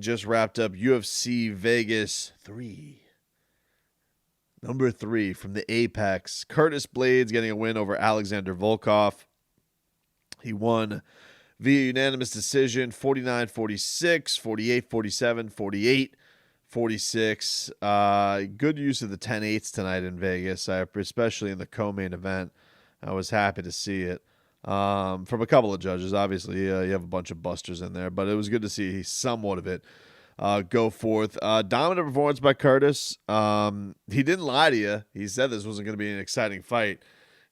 Just wrapped up UFC Vegas 3. Number 3 from the Apex. Curtis Blades getting a win over Alexander Volkov. He won via unanimous decision 49-46, 48-47, 48-46. Good use of the 10-8s tonight in Vegas, especially in the co-main event. I was happy to see it. From a couple of judges. Obviously, you have a bunch of busters in there, but it was good to see somewhat of it go forth. Dominant performance by Curtis. He didn't lie to you. He said this wasn't going to be an exciting fight.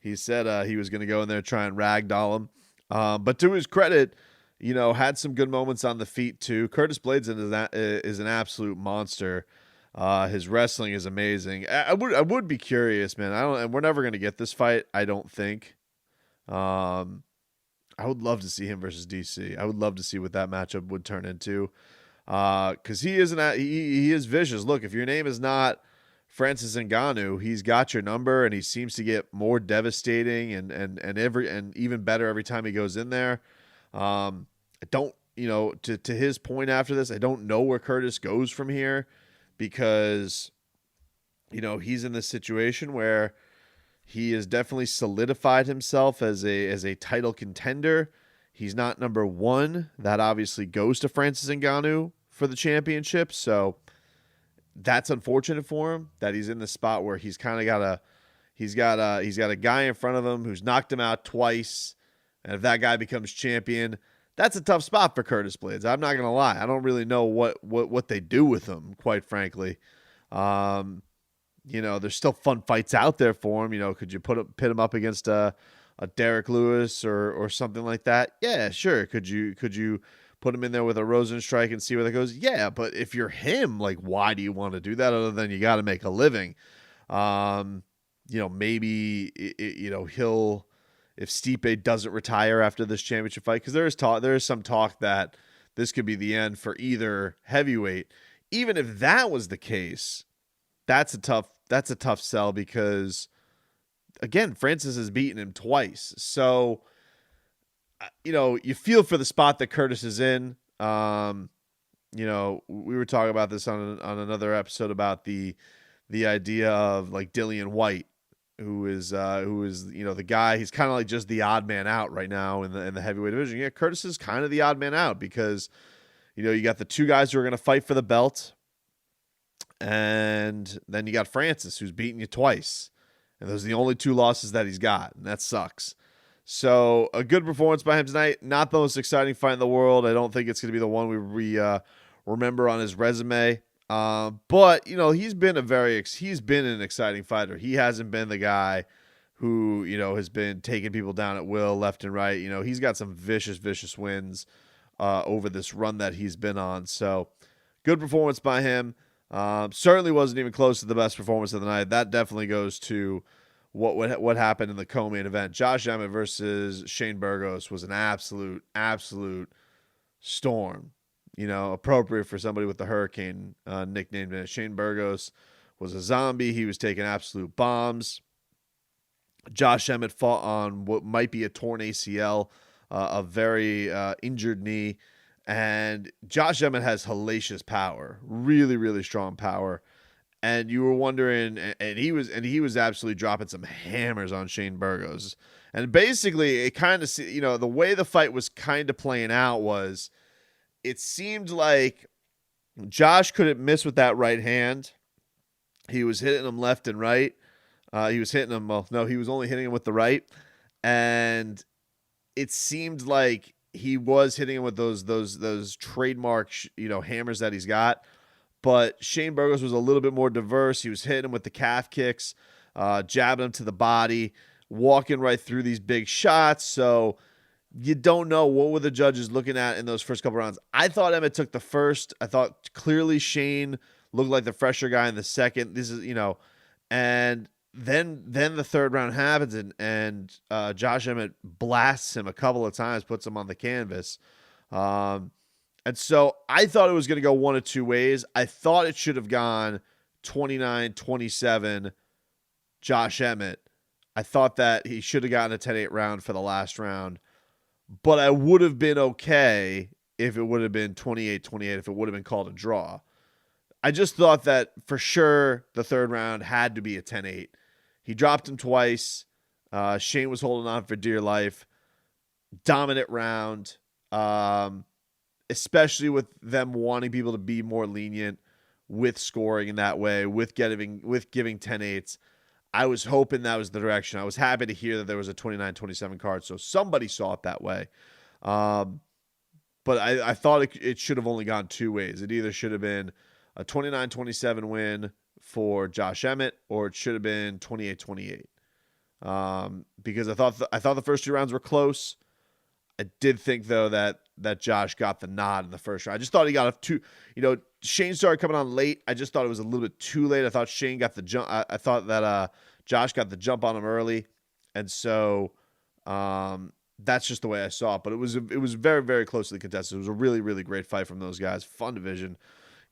He said he was going to go in there and try and ragdoll him. But to his credit, had some good moments on the feet too. Curtis Blades is an absolute monster. His wrestling is amazing. I would be curious, man. And we're never going to get this fight, I don't think. I would love to see him versus DC. I would love to see what that matchup would turn into. Because he is vicious. Look, if your name is not Francis Ngannou, he's got your number, and he seems to get more devastating and even better every time he goes in there. I don't, to his point after this, I don't know where Curtis goes from here, because he's in this situation where he has definitely solidified himself as a title contender. He's not number 1. That obviously goes to Francis Ngannou for the championship. So that's unfortunate for him that he's in the spot where he's kind of got a guy in front of him who's knocked him out twice. And if that guy becomes champion, that's a tough spot for Curtis Blades. I'm not going to lie. I don't really know what they do with him, quite frankly. There's still fun fights out there for him. Could you pit him up against a Derek Lewis or something like that? Yeah, sure. Could you put him in there with a Rosenstrike and see where that goes? Yeah, but if you're him, like, why do you want to do that other than you got to make a living? Maybe he'll, if Stipe doesn't retire after this championship fight, because there is some talk that this could be the end for either heavyweight. Even if that was the case, that's a tough sell, because again, Francis has beaten him twice. So, you feel for the spot that Curtis is in. We were talking about this on another episode about the idea of like Dillian White, who is the guy. He's kind of like just the odd man out right now in the heavyweight division. Yeah, Curtis is kind of the odd man out, because you got the two guys who are going to fight for the belt, and then you got Francis, who's beaten you twice. And those are the only 2 losses that he's got, and that sucks. So a good performance by him tonight. Not the most exciting fight in the world. I don't think it's going to be the one we remember on his resume. But he's been an exciting fighter. He hasn't been the guy who has been taking people down at will, left and right. He's got some vicious wins over this run that he's been on. So good performance by him. Certainly wasn't even close to the best performance of the night. That definitely goes to what happened in the co-main event. Josh Emmett versus Shane Burgos was an absolute storm. Appropriate for somebody with the Hurricane nickname. Shane Burgos was a zombie. He was taking absolute bombs. Josh Emmett fought on what might be a torn ACL, a very injured knee. And Josh Emmett has hellacious power, really strong power. And you were wondering, and he was absolutely dropping some hammers on Shane Burgos. And basically, it kind of, the way the fight was kind of playing out was, it seemed like Josh couldn't miss with that right hand. He was hitting him left and right. He was hitting him, he was only hitting him with the right. And it seemed like he was hitting him with those trademark, hammers that he's got. But Shane Burgos was a little bit more diverse. He was hitting him with the calf kicks, jabbing him to the body, walking right through these big shots. So you don't know what were the judges looking at in those first couple rounds. I thought Emmett took the first. I thought clearly Shane looked like the fresher guy in the second. This is, and then the third round happens, and Josh Emmett blasts him a couple of times, puts him on the canvas. And so I thought it was going to go one of two ways. I thought it should have gone 29-27 Josh Emmett. I thought that he should have gotten a 10-8 round for the last round. But I would have been okay if it would have been 28-28, if it would have been called a draw. I just thought that for sure the third round had to be a 10-8. He dropped him twice. Shane was holding on for dear life. Dominant round, especially with them wanting people to be more lenient with scoring in that way, with giving 10-8s. I was hoping that was the direction. I was happy to hear that there was a 29-27 card, so somebody saw it that way. But I thought it should have only gone two ways. It either should have been a 29-27 win for Josh Emmett, or it should have been 28-28. Because I thought the first two rounds were close. I did think though that Josh got the nod in the first round. I just thought he got Shane started coming on late. I just thought it was a little bit too late. I thought Shane got the jump. I thought that Josh got the jump on him early, and so that's just the way I saw it. But it was very, very closely contested. It was a really, really great fight from those guys. Fun division.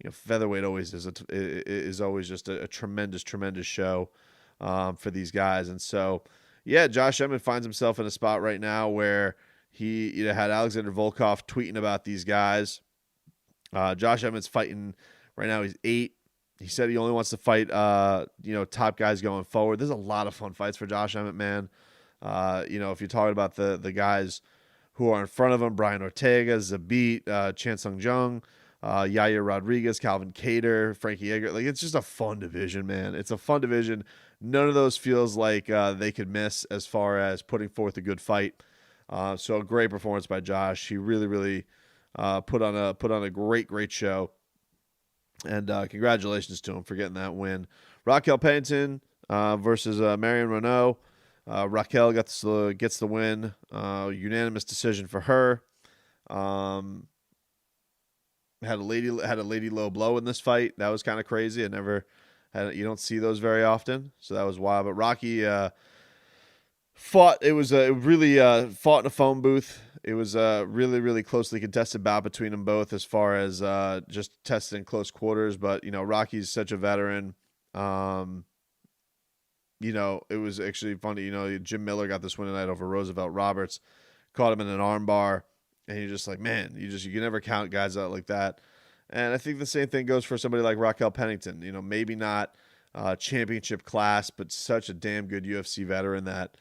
Featherweight always is always just a tremendous, tremendous show for these guys. And so, yeah, Josh Emmett finds himself in a spot right now where he had Alexander Volkov tweeting about these guys. Josh Emmett's fighting right now. He's 8. He said he only wants to fight, top guys going forward. There's a lot of fun fights for Josh Emmett, man. If you're talking about the guys who are in front of him, Brian Ortega, Zabit, Chan Sung Jung, Yair Rodriguez, Calvin Cater, Frankie Edgar. Like, it's just a fun division, man. It's a fun division. None of those feels like they could miss as far as putting forth a good fight. So a great performance by Josh. He really, really put on a great show. And congratulations to him for getting that win. Raquel Pennington versus Marion Renault. Raquel gets the win. Unanimous decision for her. Had a lady low blow in this fight. That was kind of crazy. You don't see those very often, so that was wild. But Rocky fought. It really fought in a phone booth. It was a really, really closely contested bout between them both as far as just tested in close quarters. But Rocky's such a veteran. It was actually funny. Jim Miller got this win tonight over Roosevelt Roberts, caught him in an armbar, and you're just like, man, you can never count guys out like that. And I think the same thing goes for somebody like Raquel Pennington. Maybe not championship class, but such a damn good UFC veteran that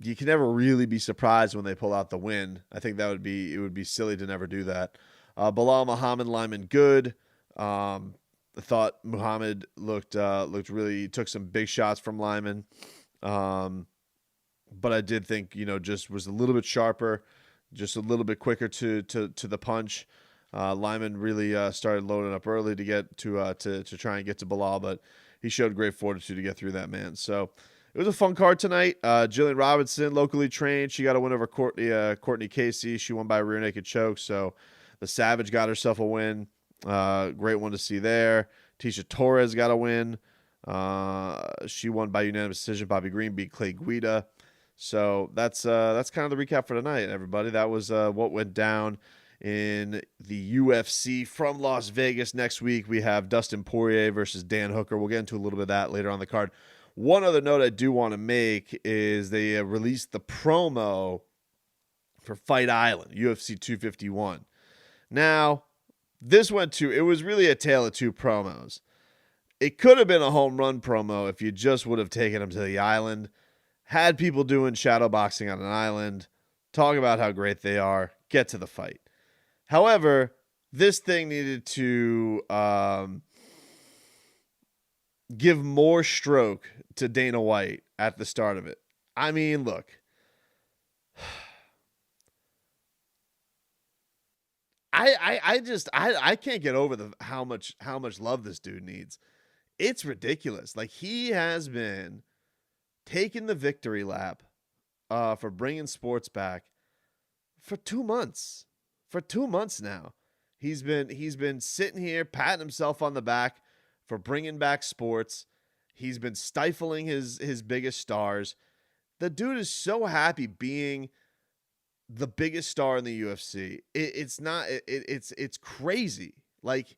you can never really be surprised when they pull out the win. I think it would be silly to never do that. Bilal Muhammad, Lyman Good. I thought Muhammad looked really, took some big shots from Lyman. But I did think, just was a little bit sharper, just a little bit quicker to the punch. Lyman really started loading up early to get to try and get to Bilal, but he showed great fortitude to get through that, man. So it was a fun card tonight. Jillian Robinson, locally trained. She got a win over Courtney Casey. She won by a rear naked choke. So the Savage got herself a win. Great one to see there. Tisha Torres got a win. She won by unanimous decision. Bobby Green beat Clay Guida. So that's kind of the recap for tonight, everybody. That was what went down in the UFC from Las Vegas. Next week we have Dustin Poirier versus Dan Hooker. We'll get into a little bit of that later on the card. One other note I do want to make is they released the promo for Fight Island, UFC 251. Now, it was really a tale of two promos. It could have been a home run promo if you just would have taken them to the island, had people doing shadow boxing on an island, talk about how great they are, get to the fight. However, this thing needed to give more stroke to Dana White at the start of it. I mean, look, I can't get over how much love this dude needs. It's ridiculous. Like, he has been taking the victory lap for bringing sports back for 2 months. For 2 months now, he's been sitting here patting himself on the back for bringing back sports. He's been stifling his biggest stars. The dude is so happy being the biggest star in the UFC. It's crazy. Like,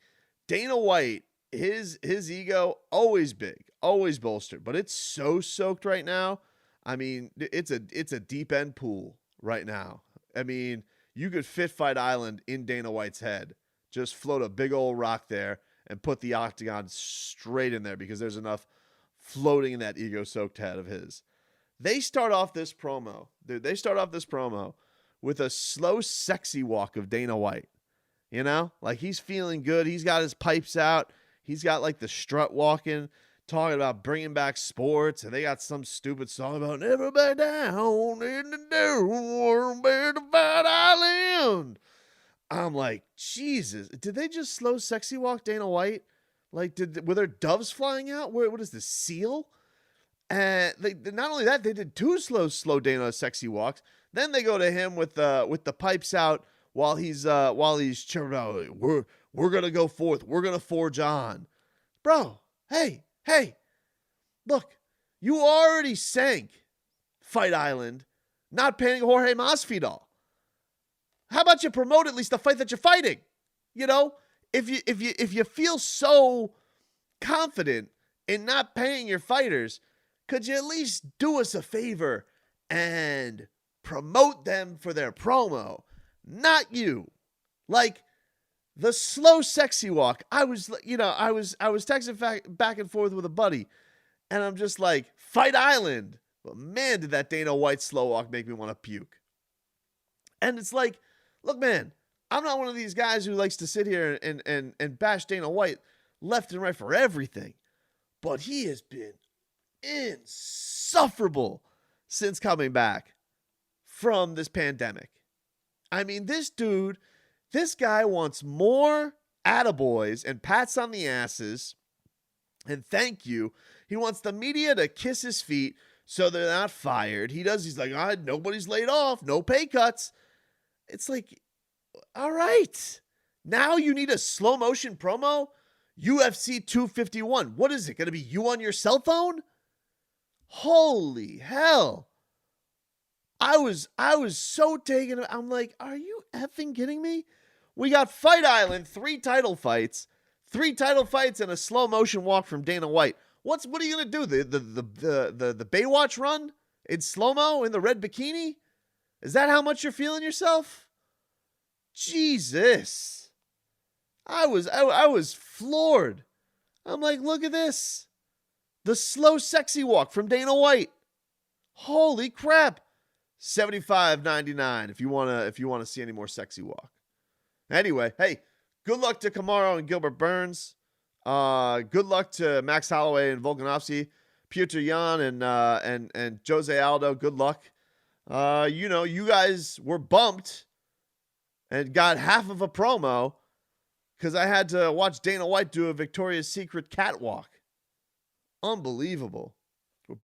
Dana White, his ego always big, always bolstered, but it's so soaked right now. I mean, it's a deep end pool right now. I mean, you could fit Fight Island in Dana White's head. Just float a big old rock there and put the octagon straight in there because there's enough floating in that ego-soaked head of his. They start off this promo, dude. They start off this promo with a slow, sexy walk of Dana White. You know, like he's feeling good. He's got his pipes out. He's got like the strut walking, talking about bringing back sports, and they got some stupid song about never back down in the door, the Fight Island. I'm like, Jesus, did they just slow sexy walk Dana White? Like, were there doves flying out? What is this, seal? And they not only that, they did two slow Dana sexy walks. Then they go to him with the pipes out while he's cheering out. We're gonna go forth. We're gonna forge on, bro. Hey, look, you already sank Fight Island, not paying Jorge Masvidal. How about you promote at least the fight that you're fighting? You know, if you feel so confident in not paying your fighters, could you at least do us a favor and promote them for their promo? Not you. Like the slow sexy walk. I was texting back and forth with a buddy, and I'm just like, Fight Island. But man, did that Dana White slow walk make me want to puke. And it's like, look, man, I'm not one of these guys who likes to sit here and bash Dana White left and right for everything. But he has been insufferable since coming back from this pandemic. I mean, this guy wants more attaboys and pats on the asses and thank you. He wants the media to kiss his feet so they're not fired. He's like, nobody's laid off, no pay cuts. It's like, all right, now you need a slow motion promo? UFC 251. What is it, going to be you on your cell phone? Holy hell. I was so taken. I'm like, are you effing kidding me? We got Fight Island, 3 title fights and a slow motion walk from Dana White. What are you gonna do? The Baywatch run in slow mo in the red bikini? Is that how much you're feeling yourself? Jesus, I was floored. I'm like, look at this, the slow sexy walk from Dana White. Holy crap. $75.99 if you wanna see any more sexy walk. Anyway, hey, good luck to Kamaru and Gilbert Burns. Good luck to Max Holloway and Volkanovski, Petr Yan and Jose Aldo. Good luck. You guys were bumped and got half of a promo because I had to watch Dana White do a Victoria's Secret catwalk. Unbelievable.